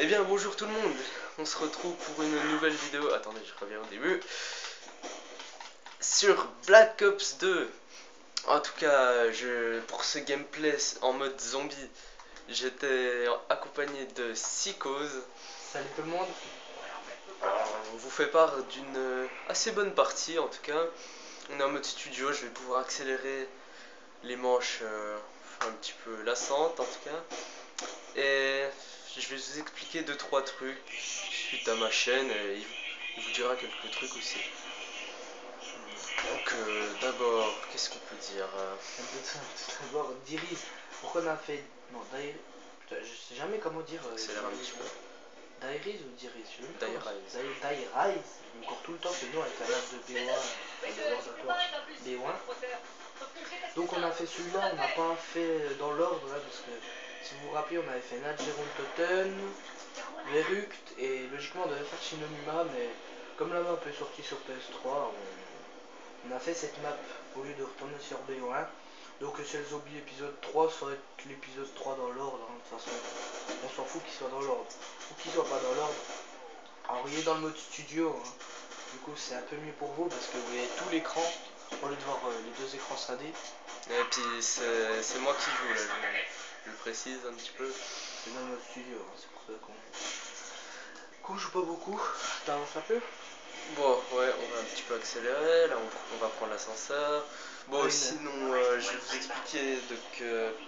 Eh bien bonjour tout le monde, on se retrouve pour une nouvelle vidéo, attendez je reviens au début, sur Black Ops 2. En tout cas, pour ce gameplay en mode zombie, j'étais accompagné de Psychose. Salut tout le monde. On vous fait part d'une assez bonne partie en tout cas. On est en mode studio, je vais pouvoir accélérer les manches un petit peu lassantes en tout cas. Et je vais vous expliquer 2-3 trucs suite à ma chaîne et il vous dira quelques trucs aussi. Donc d'abord, qu'est-ce qu'on peut dire D'abord, Diriz. Pourquoi on a fait. Non, Dairy. Putain, je sais jamais comment dire. accélère un petit peu. Dairies ou Diriz? Dairise. Dairise. Encore tout le temps, c'est nous avec la map de B1. B1. Donc on a fait celui-là, on n'a pas fait dans l'ordre là, parce que si vous vous rappelez, on avait fait Nadjeron Totten, Veruct, et logiquement on devait faire Shinonima, mais comme la map est sortie sur PS3, on a fait cette map au lieu de retourner sur BO1. Donc c'est le zombie épisode 3, ça va être l'épisode 3 dans l'ordre, hein. De toute façon on s'en fout qu'il soit dans l'ordre ou qu'il soit pas dans l'ordre. Alors il est dans le mode studio, hein. Du coup c'est un peu mieux pour vous parce que vous voyez tout l'écran au lieu de voir les deux écrans scindés. Et puis c'est moi qui joue là, je le précise un petit peu. C'est dans le mode studio, hein. C'est pour ça qu'on joue pas beaucoup. T'avances un peu? Bon ouais, on va un petit peu accélérer, là on va prendre l'ascenseur. Bon Ouais, sinon je vais vous expliquer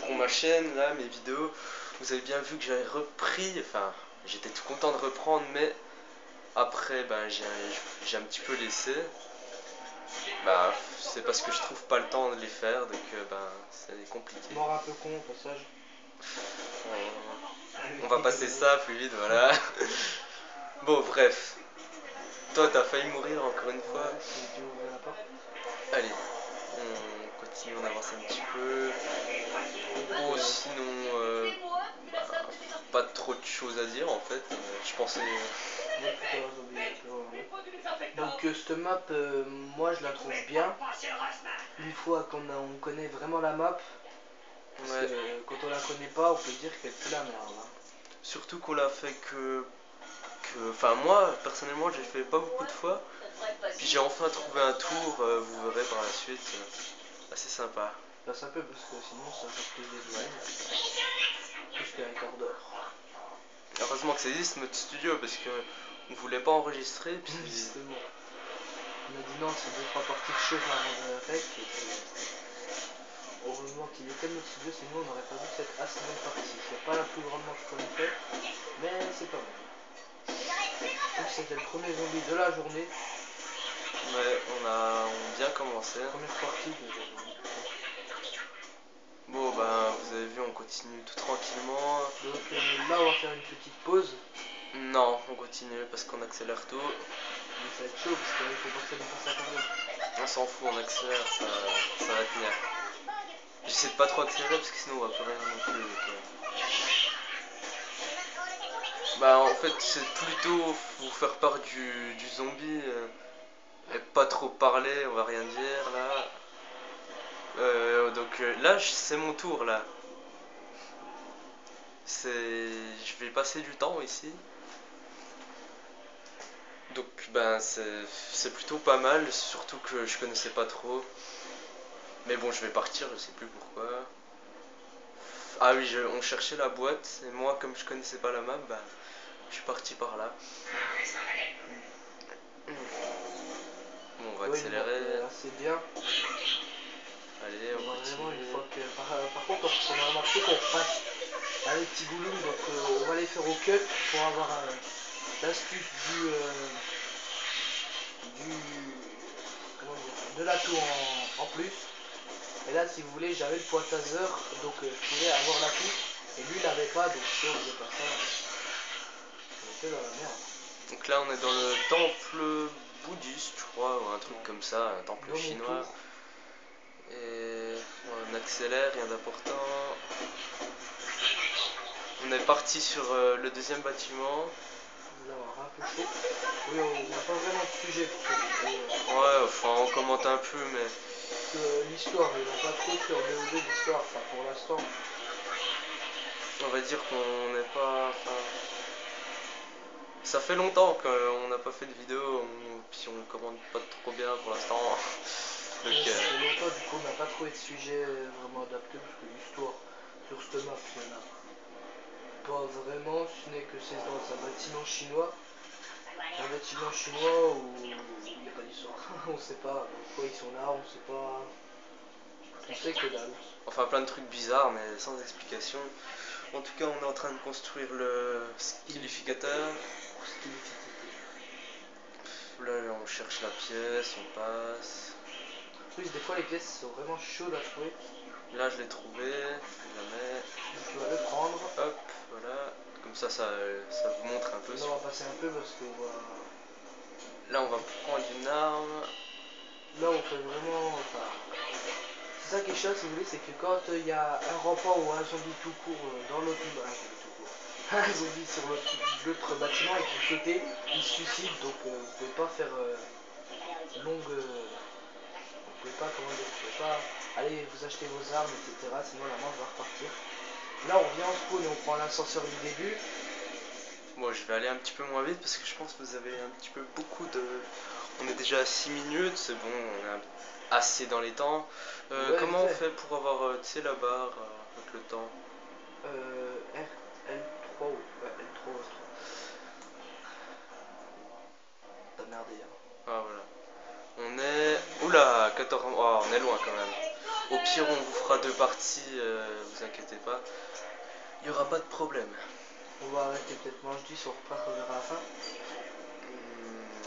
pour ma chaîne là, mes vidéos, vous avez bien vu que j'avais repris, enfin j'étais tout content de reprendre mais après ben j'ai un petit peu laissé. Bah c'est parce que je trouve pas le temps de les faire donc ben c'est compliqué. Mort un peu con au passage. On va passer ça plus vite, voilà. Bon bref. Toi t'as failli mourir encore une fois. Ouais, j'ai dû ouvrir la porte. Allez, on continue, on avance un petit peu. Bon sinon bah, pas trop de choses à dire en fait. Je pensais. Donc cette map, moi je la trouve bien. Une fois on connaît vraiment la map. Parce Ouais. que quand on la connaît pas, on peut dire qu'elle fout la merde, hein. Surtout qu'on l'a fait Enfin moi personnellement j'ai fait pas beaucoup de fois. Puis j'ai enfin trouvé un tour, vous verrez par la suite. Assez sympa. Passe un peu parce que sinon ça fait plus des secondes. Plus qu'un quart d'heure. Heureusement que ça existe notre studio parce que on voulait pas enregistrer puis. Justement. On a dit non, c'est 2-3 parties de cheveux avant de rec. Heureusement qu'il était notre studio, sinon on n'aurait pas vu cette assez bonne partie. C'est pas la plus grande manche qu'on ait fait, mais c'est pas mal. Donc c'était le premier zombie de la journée. Ouais, on a bien commencé. Première partie de la journée. Bon ben vous avez vu on continue tout tranquillement. Donc là on va faire une petite pause. Non, on continue parce qu'on accélère tout. Mais ça va être chaud parce qu'il faut pas que ça dépasse à parler. On s'en fout, on accélère, ça va tenir. J'essaie de pas trop accélérer parce que sinon on va plus rien non plus. Bah en fait c'est plutôt vous faire part du zombie et pas trop parler, on va rien dire là. Donc là c'est mon tour là. Je vais passer du temps ici. Donc ben c'est plutôt pas mal, surtout que je connaissais pas trop. Mais bon je vais partir, je sais plus pourquoi. Ah oui, on cherchait la boîte et moi comme je connaissais pas la map, bah je suis parti par là. Bon, on va accélérer. Assez bien. Allez, on Vraiment, continue. une fois que. Par contre, on a remarqué qu'on passe à les petits goulous, donc on va les faire au cut pour avoir l'astuce comment dire, de l'atout en plus. Et là, si vous voulez, j'avais le pointaseur, donc je pouvais avoir l'atout. Et lui, il l'avait pas, donc si on faisait pas ça, on était dans la merde. Donc là, on est dans le temple bouddhiste, je crois, ou un truc Ouais. comme ça, un temple Dans mon chinois. tour. Et on accélère, rien d'important. On est parti sur le deuxième bâtiment. Là, on va un peu chaud. Oui, on n'a pas vraiment de sujet pour cette vidéo. Ouais, enfin, on commente un peu, mais. L'histoire, il n'y en a pas trop sur BO2 d'histoire, enfin pour l'instant. On va dire qu'on n'est pas. Enfin, Ça fait longtemps qu'on n'a pas fait de vidéo, puis on commande pas trop bien pour l'instant. Donc, Ça fait longtemps, du coup on n'a pas trouvé de sujet vraiment adapté parce que l'histoire sur cette map il n'y en a pas vraiment, ce n'est que c'est dans un bâtiment chinois. Un bâtiment chinois où il n'y a pas d'histoire. On sait pas pourquoi ils sont là, on sait pas. On sait que dalle. enfin plein de trucs bizarres mais sans explication. En tout cas on est en train de construire le skillificateur. Là on cherche la pièce, on passe. Oui, des fois les pièces sont vraiment chaudes à trouver. Là je l'ai trouvé, je la mets. Donc tu vas le prendre. Hop, voilà. Comme ça vous montre un peu. Là on va passer un peu parce que là on va prendre une arme. là on fait vraiment. Enfin, c'est ça qui est chiant si vous voulez, c'est que quand il y a un rampant ou un zombie tout court dans l'autre. Un zombie sur l'autre bâtiment et que vous sautez, il se suicide donc vous pouvez pas faire longue. Vous pouvez pas, comment dire, vous pouvez pas aller vous acheter vos armes, etc. Sinon la manche va repartir. Là on revient en spawn et on prend l'ascenseur du début. Bon, je vais aller un petit peu moins vite parce que je pense que vous avez un petit peu beaucoup de... On est déjà à 6 minutes, c'est bon, on est assez dans les temps. Ouais, comment on fait pour avoir, tu sais, la barre avec le temps? L3 ou L3 ou L3. T'as merdé hein. Ah voilà. On est... Oula, 14... Oh, on est loin quand même. Au pire, on vous fera 2 parties, vous inquiétez pas. Il n'y aura pas de problème. On va arrêter peut-être mange 10, on repart vers la fin.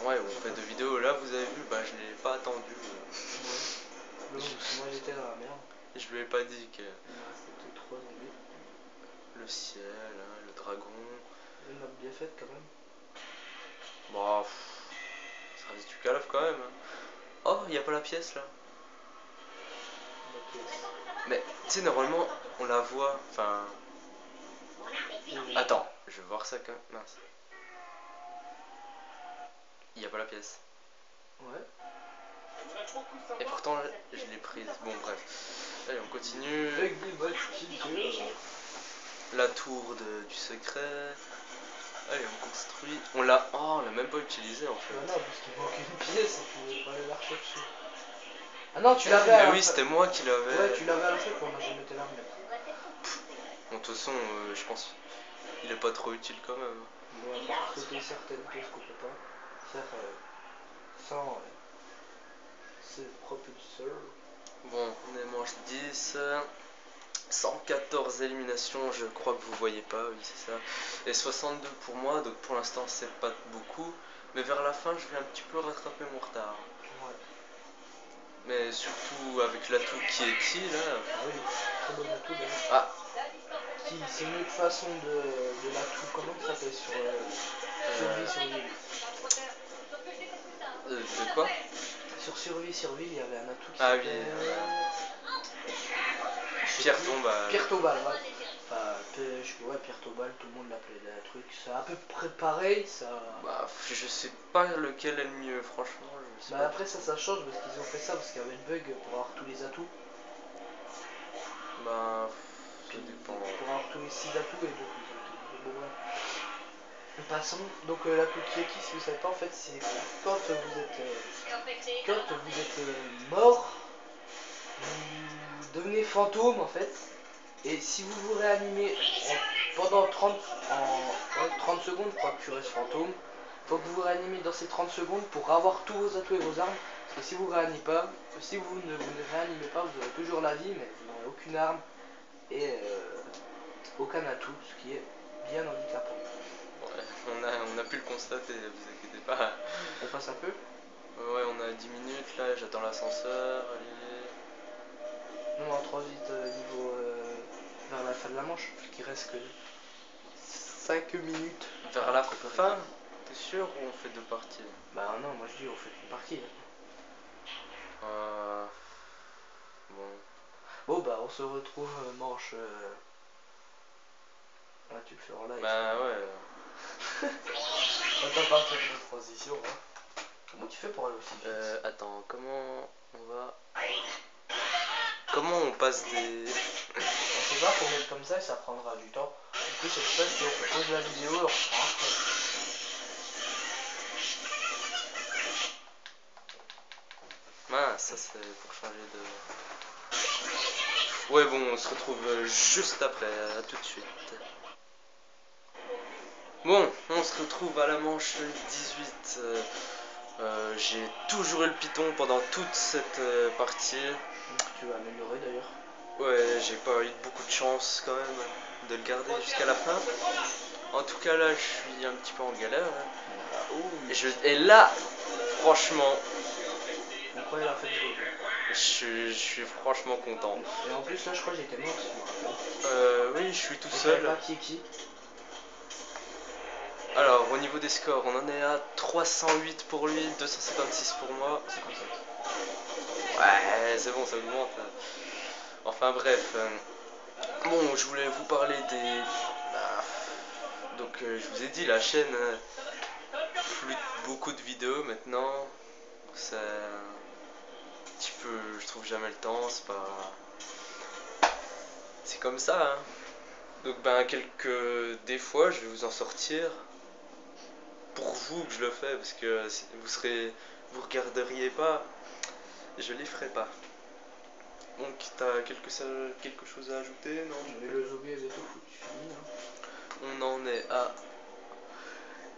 Ouais, on fait 2 vidéos. Là, vous avez vu, bah je l'ai pas attendu. Ouais. Non, parce que moi j'étais dans la merde. Je lui ai pas dit que... Il me restait peut-être 3 zombies. Le ciel, hein, le dragon... Une map bien faite quand même. Bon, ça reste du call of quand même. Hein. Oh, il n'y a pas la pièce là. La pièce. Mais tu sais, normalement, on la voit. Enfin. Attends, je vais voir ça quand même. Mince. Il n'y a pas la pièce. Ouais. Et pourtant, je l'ai prise. Bon, bref. Allez, on continue. La tour du secret. Allez, on construit. On l'a. Oh, on l'a même pas utilisé en fait. Bah non, parce qu'il manque une pièce et tu pouvais pas aller la rechercher. Ah non, tu l'avais à à la oui, c'était moi qui l'avais. Ouais, tu l'avais à la fin, on a jamais été là. Bon, de toute façon, je pense il est pas trop utile quand même. On va sauter certaines pièces qu'on peut pas faire sans ce propulseur. Bon, on est manche 10. 114 éliminations, je crois que vous voyez pas, oui c'est ça. Et 62 pour moi, donc pour l'instant c'est pas beaucoup. Mais vers la fin, je vais un petit peu rattraper mon retard. Ouais. Mais surtout avec l'atout qui est qui là. Ah oui, très bon atout d'ailleurs. Ah, C'est une autre façon de l'atout, comment ça s'appelle sur survie. de quoi? Sur survie, il y avait un atout qui Ah s'appelait... oui. Pierre Tombal. Pierre Tombal, ouais. Enfin, ouais, Pierre Tombal, tout le monde l'appelait un truc. C'est à peu près pareil, ça... Bah, je sais pas lequel est le mieux, franchement. Je sais Bah pas. après ça change parce qu'ils ont fait ça parce qu'il y avait le bug pour avoir tous les atouts. Bah, ça Puis dépend. pour avoir tous les 6 atouts et donc ils ont été bon ouais. Passons, donc l'atout qui est qui si vous savez pas en fait c'est quand vous êtes mort, vous devenez fantôme en fait. Et si vous vous réanimez pendant 30 secondes, je crois que tu restes fantôme, il faut que vous vous réanimez dans ces 30 secondes pour avoir tous vos atouts et vos armes. Parce que si vous réanimez pas, si vous ne réanimez pas, vous aurez toujours la vie, mais vous n'aurez aucune arme et aucun atout, ce qui est bien handicapant. Ouais, on a pu le constater, vous inquiétez pas. On passe un peu. Ouais, on a 10 minutes là, j'attends l'ascenseur, allez. Non, on transite niveau vers la fin de la manche, parce qu'il reste que 5 minutes. Vers la fin, t'es sûr ou on fait 2 parties? Bah non, moi je dis on fait une partie. Bon. Bon bah on se retrouve manche... Ah tu le fais en live. Bah ouais. Attends pas faire de transition. Hein. Comment tu fais pour aller aussi vite Attends, comment on va... Comment on passe des... On sait pas, pour mettre comme ça, ça prendra du temps. Du coup, cette fois, si on pose la vidéo, on reprend après. Mince, ça c'est pour changer de... Ouais bon, on se retrouve juste après, à tout de suite. Bon, on se retrouve à la manche 18. J'ai toujours eu le piton pendant toute cette partie. Tu vas améliorer d'ailleurs. Ouais, j'ai pas eu beaucoup de chance quand même de le garder jusqu'à la fin. En tout cas là, je suis un petit peu en galère. Et là, franchement, Pourquoi il a fait le jeu? je suis franchement content. Et en plus là, je crois que j'étais mort si je me rappelle. Oui, je suis tout Et seul. pas qui. Alors, au niveau des scores, on en est à 308 pour lui, 256 pour moi. 57. Ouais, c'est bon, ça augmente. Enfin bref. Bon, je voulais vous parler des... bah, donc, je vous ai dit, la chaîne flûte beaucoup de vidéos maintenant. C'est un petit peu... Je trouve jamais le temps, c'est pas... C'est comme ça, hein. Donc, ben, des fois, je vais vous en sortir. Pour vous que je le fais, parce que vous regarderiez pas, je les ferai pas. Donc, t'as quelque chose à ajouter, non? Mais le zombie est bientôt foutu fini. Hein. On en est à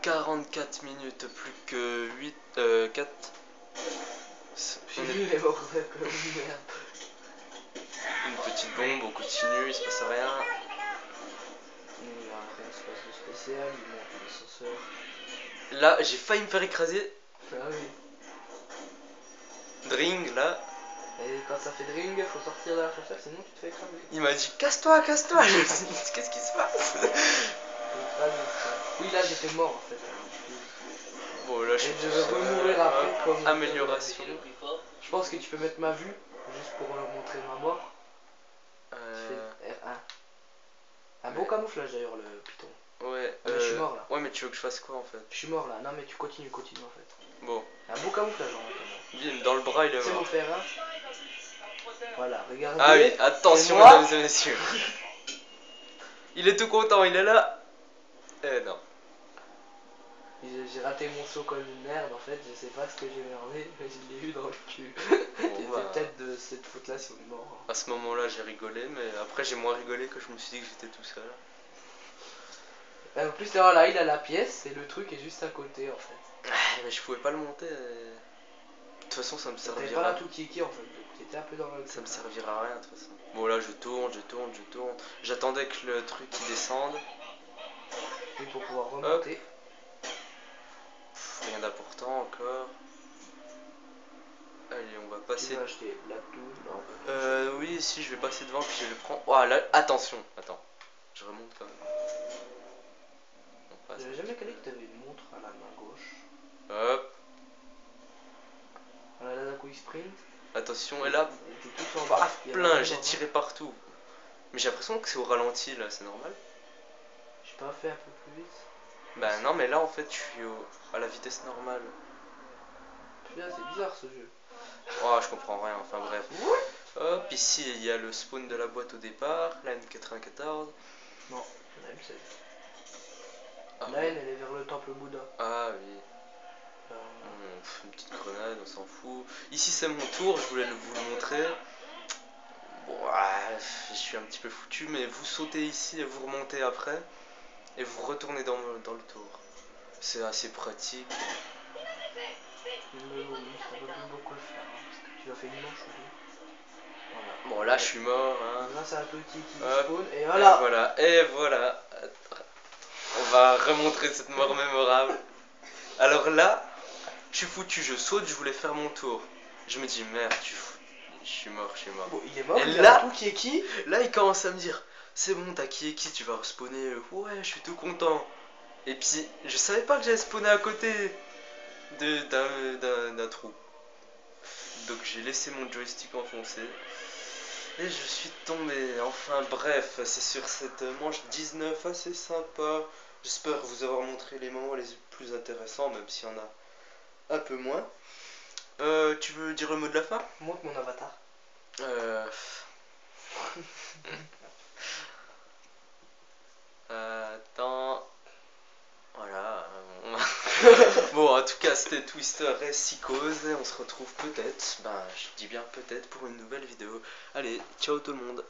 44 minutes, plus que 4. Il est mort comme une merde. Une petite bombe, on continue, il se passe rien. Il va rien se passe de spécial, il monte l'ascenseur. Là, j'ai failli me faire écraser. Ah oui. Dring, là. Et quand ça fait dring, faut sortir de l'ascenseur, sinon tu te fais écraser. Il m'a dit casse-toi, casse-toi. Je me suis dit, qu'est-ce qui se passe? Oui, là j'étais mort en fait. Bon, là, je suis Et je vais remourir après comme... amélioration. Je pense que tu peux mettre ma vue, juste pour montrer ma mort. Tu fais R1. Un bon camouflage d'ailleurs le python. Ouais, mais je suis mort là. Ouais, mais tu veux que je fasse quoi en fait? Je suis mort là. Non mais tu continues en fait. Bon. Un beau camouflage en fait. Bim, dans le bras il est C'est mort. mon frère. Hein. Voilà, regardez. Ah oui, attention mesdames et messieurs. Il est tout content, il est là. Eh non. J'ai raté mon saut comme une merde en fait, je sais pas ce que j'ai merdé, mais je l'ai eu dans le cul. Bon, c'est peut-être de cette faute là si on est mort. À ce moment là j'ai rigolé, mais après j'ai moins rigolé que je me suis dit que j'étais tout seul. Et en plus voilà, il a la pièce et le truc est juste à côté en fait. Mais je pouvais pas le monter. De toute façon ça me servira. T'avais pas la tout kiki en fait, donc t'étais un peu dans le... Ça me servira à rien de toute façon. Bon là je tourne. J'attendais que le truc il descende. Et pour pouvoir remonter. Rien d'important encore. Allez, on va passer. Tu veux acheter Black Tool? Oui, si je vais passer devant puis je le prends. Oh là, attention, attends. Je remonte quand même. J'avais jamais calé que t'avais une montre à la main gauche. Hop. Voilà, là d'un coup il sprint. Attention, et là, plein, j'ai tiré partout. Mais j'ai l'impression que c'est au ralenti là, c'est normal. J'ai pas fait un peu plus vite? Bah non, mais là en fait je suis à la vitesse normale. Putain, c'est bizarre ce jeu. Oh, je comprends rien, enfin bref. Hop, ici il y a le spawn de la boîte au départ, la N94. Non, la M16. Ah, la N elle est vers le temple Bouddha. Ah oui. Une petite grenade, on s'en fout. Ici c'est mon tour, je voulais vous le montrer. Bon, je suis un petit peu foutu, mais vous sautez ici et vous remontez après. Et vous retournez dans le tour. C'est assez pratique. Mais oui, ça va plus beaucoup le faire, hein, parce que tu as fait une manche ou deux. Voilà. Bon là je suis mort. Hein. Là c'est un petit qui Hop. spawn, et voilà. Et voilà. On va remontrer cette mort mémorable. Alors là, je suis foutu, je saute, je voulais faire mon tour. Je me dis merde, je suis mort. Bon, il est mort, et il là, a tout qui est qui. Là il commence à me dire, c'est bon, t'as qui, tu vas respawner. Ouais, je suis tout content. Et puis, je savais pas que j'allais spawner à côté d'un trou. Donc j'ai laissé mon joystick enfoncé. Et je suis tombé. Enfin bref, c'est sur cette manche 19 assez sympa. J'espère vous avoir montré les moments les plus intéressants, même s'il y en a un peu moins. Tu veux dire le mot de la fin? Montre mon avatar. Attends. Voilà. Bon, en tout cas, c'était Twister et Psychose. Et on se retrouve peut-être, je dis bien peut-être, pour une nouvelle vidéo. Allez, ciao tout le monde.